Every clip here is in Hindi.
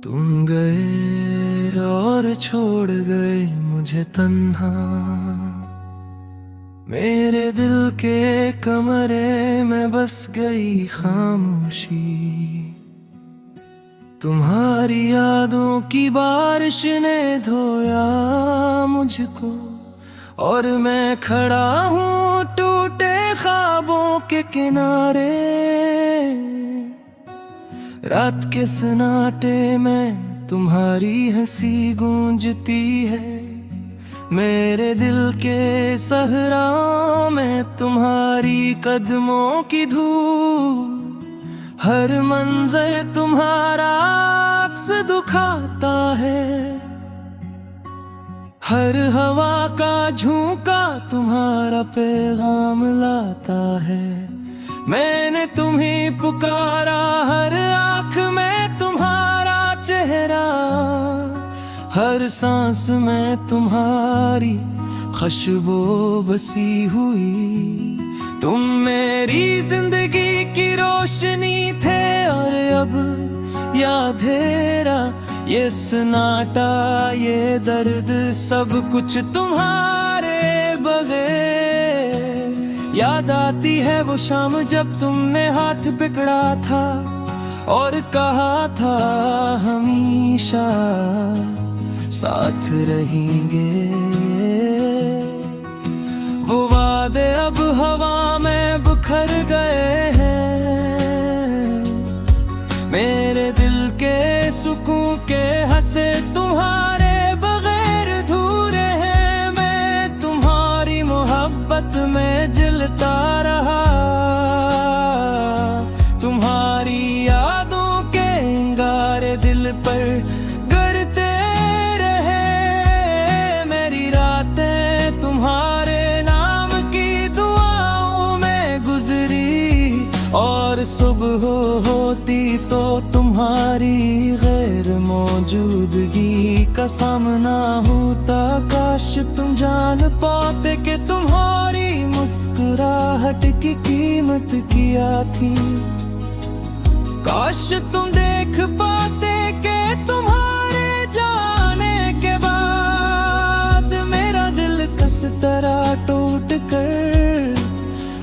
तुम गए और छोड़ गए मुझे तन्हा। मेरे दिल के कमरे में बस गई खामोशी। तुम्हारी यादों की बारिश ने धोया मुझको, और मैं खड़ा हूँ टूटे ख्वाबों के किनारे। रात के सन्नाटे में तुम्हारी हंसी गूंजती है। मेरे दिल के सहराओं में तुम्हारी कदमों की धूल। हर मंजर तुम्हारा अक्स दुखाता है। हर हवा का झोंका तुम्हारा पैगाम लाता है। मैंने तुम्हें पुकारा, हर आँख में तुम्हारा चेहरा। हर सांस में तुम्हारी खुशबू बसी हुई। तुम मेरी जिंदगी की रोशनी थे, और अब या अंधेरा, ये सन्नाटा, ये दर्द, सब कुछ तुम्हारे बगैर। याद आती है वो शाम जब तुमने हाथ पकड़ा था और कहा था हमेशा साथ रहेंगे। वो वादे अब हवा में बिखर गए हैं। मेरे दिल के सुकून के हंसे तुम्हारे बगैर अधूरे हैं। मैं तुम्हारी मोहब्बत में जलता रहा। तुम्हारी यादों के अंगारे दिल पर गिरते रहे। मेरी रातें तुम्हारे नाम की दुआओं में गुजरी, और सुबह होती तो तुम्हारी गैर मौजूदगी का सामना होता। काश तुम जान पाते कि तुम्हारी मुस्कुराहट की कीमत क्या थी। काश तुम देख पाते कि तुम्हारे जाने के बाद मेरा दिल किस तरह टूट कर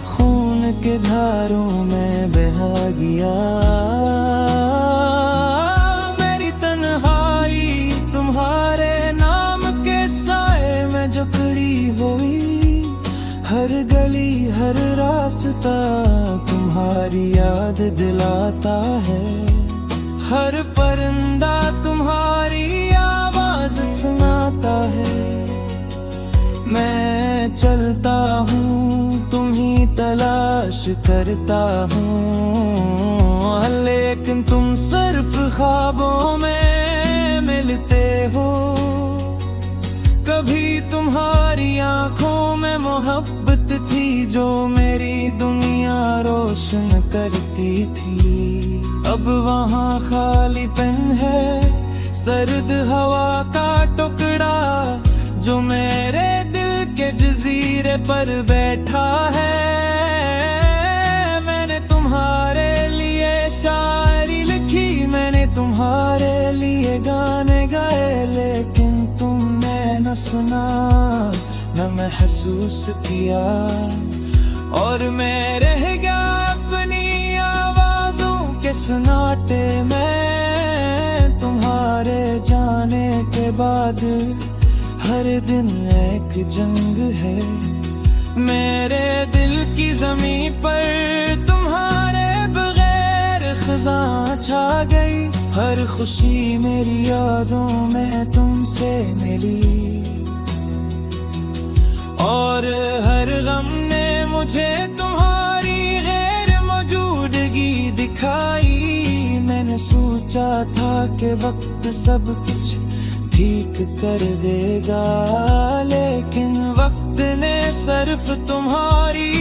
खून के धारों में बहा गया। मेरी तन्हाई तुम्हारे नाम के साए में जकड़ी हुई। हर गली हर रास्ता तुम्हारी याद दिलाता है। हर परिंदा तुम्हारी आवाज सुनाता है। मैं चलता हूँ तुम्हीं तलाश करता हूँ, लेकिन तुम सिर्फ ख्वाबों में मिलते हो। कभी तुम्हारी आंखों में मोहब्बत थी जो मेरी दुनिया रोशन करती थी। अब वहाँ खालीपन है, सर्द हवा का टुकड़ा जो मेरे दिल के जजीरे पर बैठा है। मैंने तुम्हारे लिए शायरी लिखी, मैंने तुम्हारे लिए गाने गाए, लेकिन तुमने न सुना न महसूस किया। और मैं रह गया अपनी आवाजों के सन्नाटे में। तुम्हारे जाने के बाद हर दिन एक जंग है। मेरे दिल की ज़मीं पर तुम्हारे बगैर खज़ां छा गई। हर खुशी मेरी यादों में तुमसे मिली, और हर गम ने मुझे तुम्हारी गैर मौजूदगी दिखाई। मैंने सोचा था कि वक्त सब कुछ ठीक कर देगा, लेकिन वक्त ने सिर्फ तुम्हारी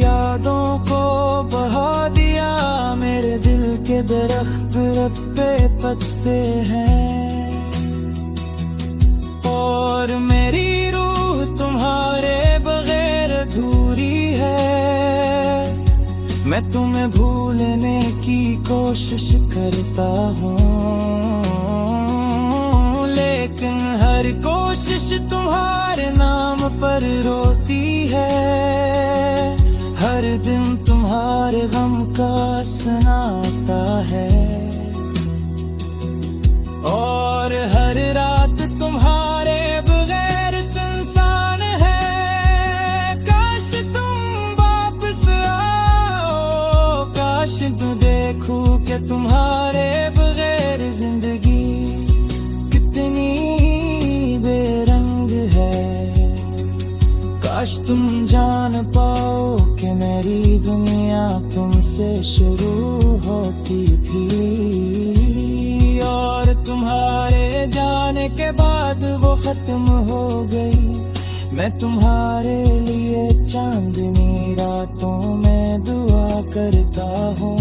यादों को बहा दिया। मेरे दिल के दरख्त रब पे पत्ते हैं, और मेरी रूह तुम्हारे बगैर अधूरी है। मैं तुम्हें भूलने की कोशिश करता हूँ, बारिश तुम्हारे नाम पर रोती है, हर दिन तुम्हारे गम का सुनाता है, और हर रात तुम्हारे बगैर सुनसान है। काश तुम वापस आओ, काश तू देखूं कि तुम्हारे बगैर जिंदगी कितनी बेरंग है। काश तुम जान पाओ कि मेरी दुनिया तुमसे शुरू होती थी, और तुम्हारे जाने के बाद वो खत्म हो गई। मैं तुम्हारे लिए चांदनी रातों में दुआ करता हूँ,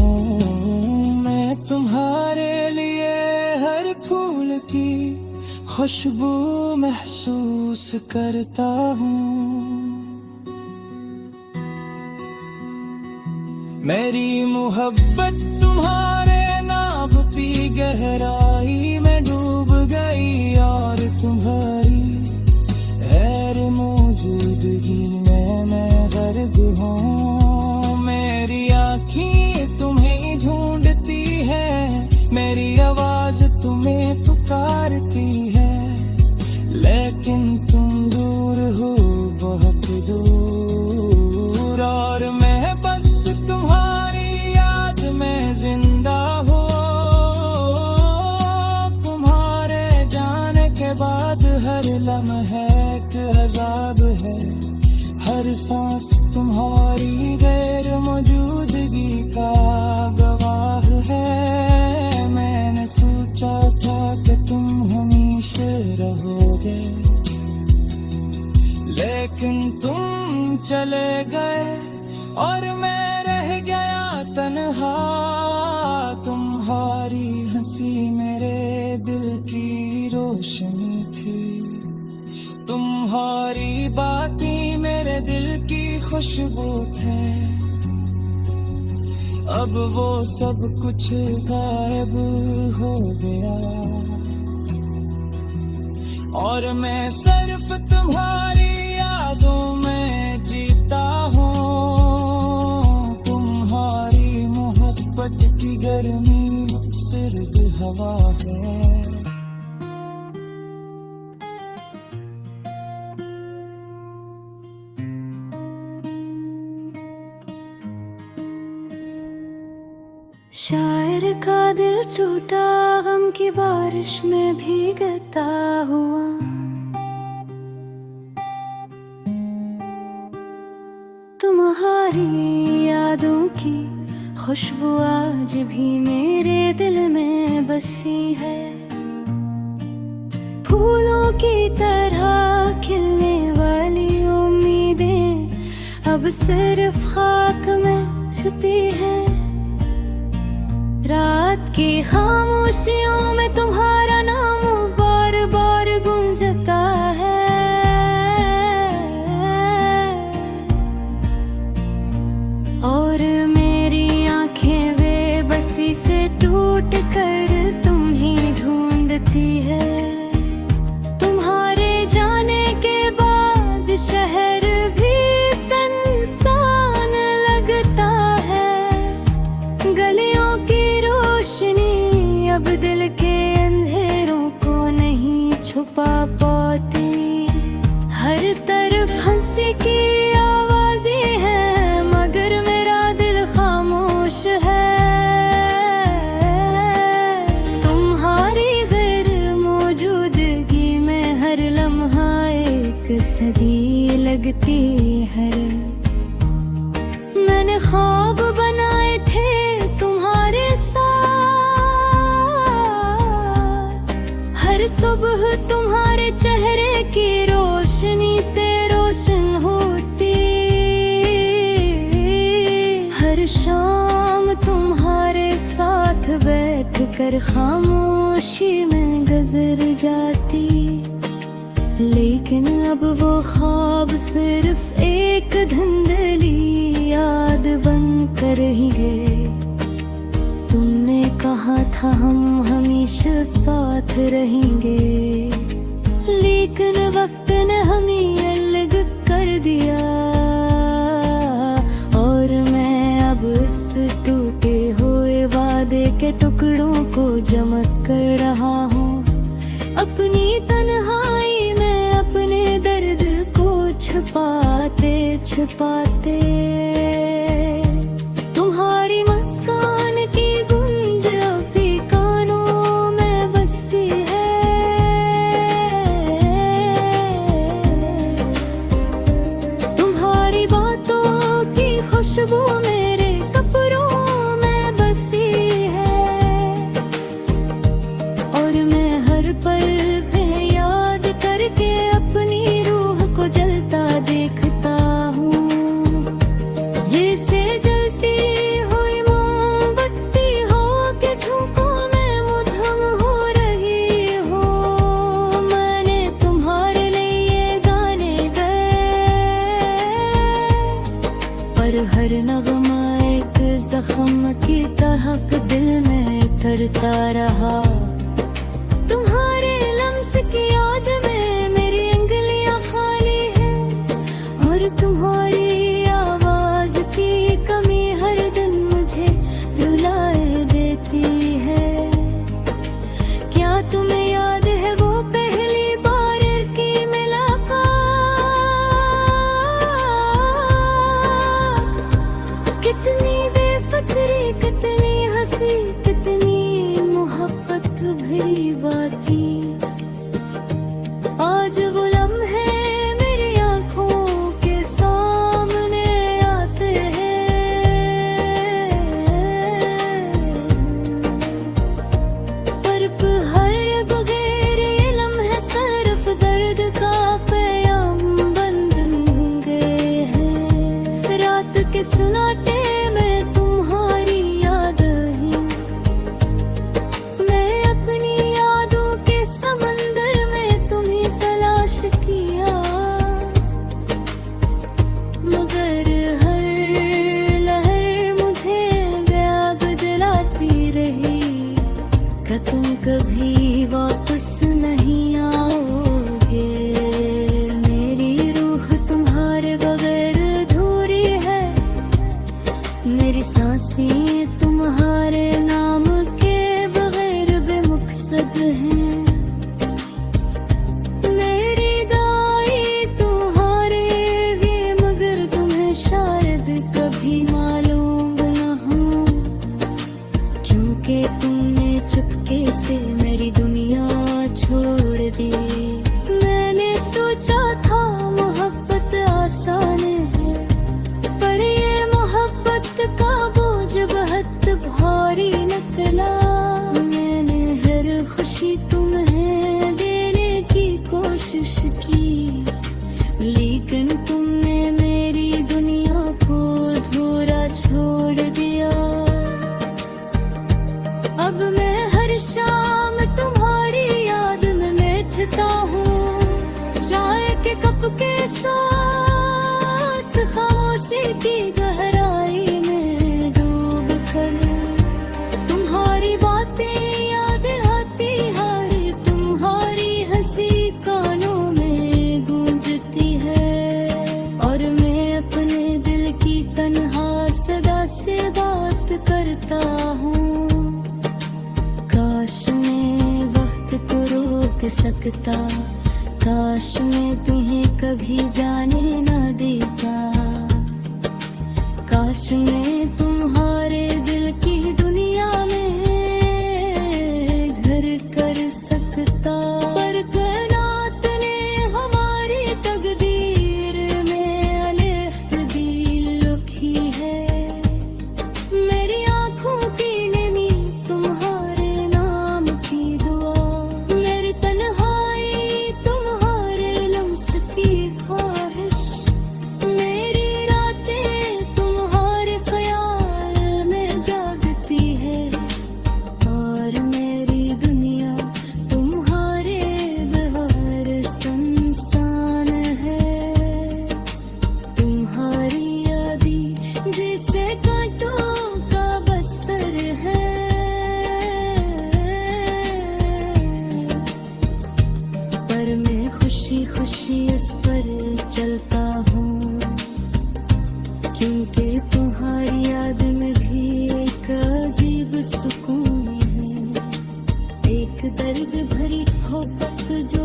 मैं तुम्हारे लिए हर फूल की खुशबू महसूस करता हूँ। मेरी मोहब्बत तुम्हारे नाम की गहराई में डूब गई, और तुम्हारी गैर मौजूदगी में मैं गर्क हूँ। मेरी आँखें तुम्हें ढूंढती है, मेरी आवाज तुम्हें पुकारती है, लेकिन तुम दूर हो बहुत दूर, और मैं बस तुम्हारी याद में जिंदा हो। तुम्हारे जाने के बाद हर लम्हा एक अज़ाब है, हर सांस तुम्हारी गैर मौजूदगी का गवाह है। मैंने सोचा था कि तुम हमेशा रहोगे, लेकिन तुम चले गए और मैं रह गया तन्हा। तुम्हारी हंसी मेरे दिल की रोशनी थी, तुम्हारी बातें मेरे दिल की खुशबू थे। अब वो सब कुछ गायब हो गया, और मैं सिर्फ तुम्हारी यादों में जीता हूँ। तुम्हारी मोहब्बत की गर्मी सिर्फ हवा है। शायर का दिल टूटा गम की बारिश में भीगता हुआ, तुम्हारी यादों की खुशबू आज भी मेरे दिल में बसी है। फूलों की तरह खिलने वाली उम्मीदें अब सिर्फ खाक में छुपी है। रात की खामोशियों में तुम्हारा नाम बार बार गूंजता है, और मेरी आंखें बेबसी से टूट कर तुम्हें ढूंढती है। तुम्हारे जाने के बाद शहर भी सुनसान लगता है। गलियों की रोशनी अब दिल के अंधेरों को नहीं छुपा पाती। हर तरफ हंसी की आवाजें हैं, मगर मेरा दिल खामोश है। तुम्हारी गैर मौजूदगी में हर लम्हा एक सदी लगती है। मैंने ख्वाब बनाए थे तुम्हारे साथ, हर सुबह तुम्हारे चेहरे की रोशनी से रोशन होती। हर शाम तुम्हारे साथ बैठ कर खामोशी में गुजर जाती। लेकिन अब वो ख्वाब सिर्फ एक धुंधली याद बन कर ही गए। तुमने कहा था हम हमेशा साथ रहेंगे, लेकिन वक्त ने हमें अलग कर दिया, और मैं अब इस टूटे हुए वादे के टुकड़ों को जमा कर रहा हूँ। अपनी तन्हाई में अपने दर्द को छुपाते छुपाते तुम्हारी मुस्कान की गूंज अभी कानों में बसी है। तुम्हारी बातों की खुशबू मेरे कपड़ों में बसी है, और मैं हर पल पे याद करके अपनी रूह को जलता देखता हूँ। जैसे जलती हुई मोमबत्ती हो के झोंकों में मुधम हो रही हो। मैंने तुम्हारे लिए ये गाने गाए, पर हर नगमा एक जख्म की तरह दिल में करता रहा। तुम्हारे लम्स की याद में मेरी अंगलियां खाली है, और तुम्हारी आवाज की कमी हर दिन मुझे रुलाए देती है। क्या तुम्हें याद है वो पहली बार की मुलाकात? कितनी बेफिक्री, कितनी हंसी, कितनी मोहब्बत भरी बाकी। आज वो लम्हे मेरी आंखों के सामने आते हैं, पर हर बगैर ये लम्हे सिर्फ दर्द का पैगाम बन गए हैं। रात के सुनाटे में तुम्हारी याद ही, मैं अपनी यादों के समंदर में तुम्हें तलाश किया, मगर हर लहर मुझे याद दिलाती रही कि तुम कभी वापस नहीं आओगे। मेरी रूह तुम्हारे बगैर अधूरी है, मेरी सांसें तुम्हारे नाम के बगैर बेमकसद हैं। मेरी दाई तुम्हारे लिए, मगर तुम्हें शायद कभी मालूम न हो, क्योंकि तुमने चुपके से मेरी दुनिया छोड़ दी। मैंने सोचा था मोहब्बत आसान है, पर ये मोहब्बत का बोझ बहुत भारी निकला। मैंने हर खुशी तुम्हें देने की कोशिश की, लेकिन तुमने मेरी दुनिया को अधूरा छोड़ दिया। अब मैं हर शाम तुम्हारी याद में बैठता हूँ, चाय के कप के साथ खामोशी की गहराई में डूब कर। तुम्हारी बातें याद आती है, तुम्हारी हंसी कानों में गूंजती है, और मैं अपने दिल की तन्हा सदा से बात करता हूँ। काश मैं वक्त को रोक सकता, काश मैं तुम्हें कभी जाने न देता, काश मैं तुम्हारे दिल की दुनिया में घर कर सकता। पर कायनात ने हमारी तकदीर में अलहदगी लिखी है। मेरी आंखों की नमी तुम्हारे नाम की दुआ, मेरी तन्हाई तुम्हारे लम्स की ख्वाहिश, मेरी रातें तुम्हारे ख्याल सुकून है। एक दर्द भरी मोहब्बत जो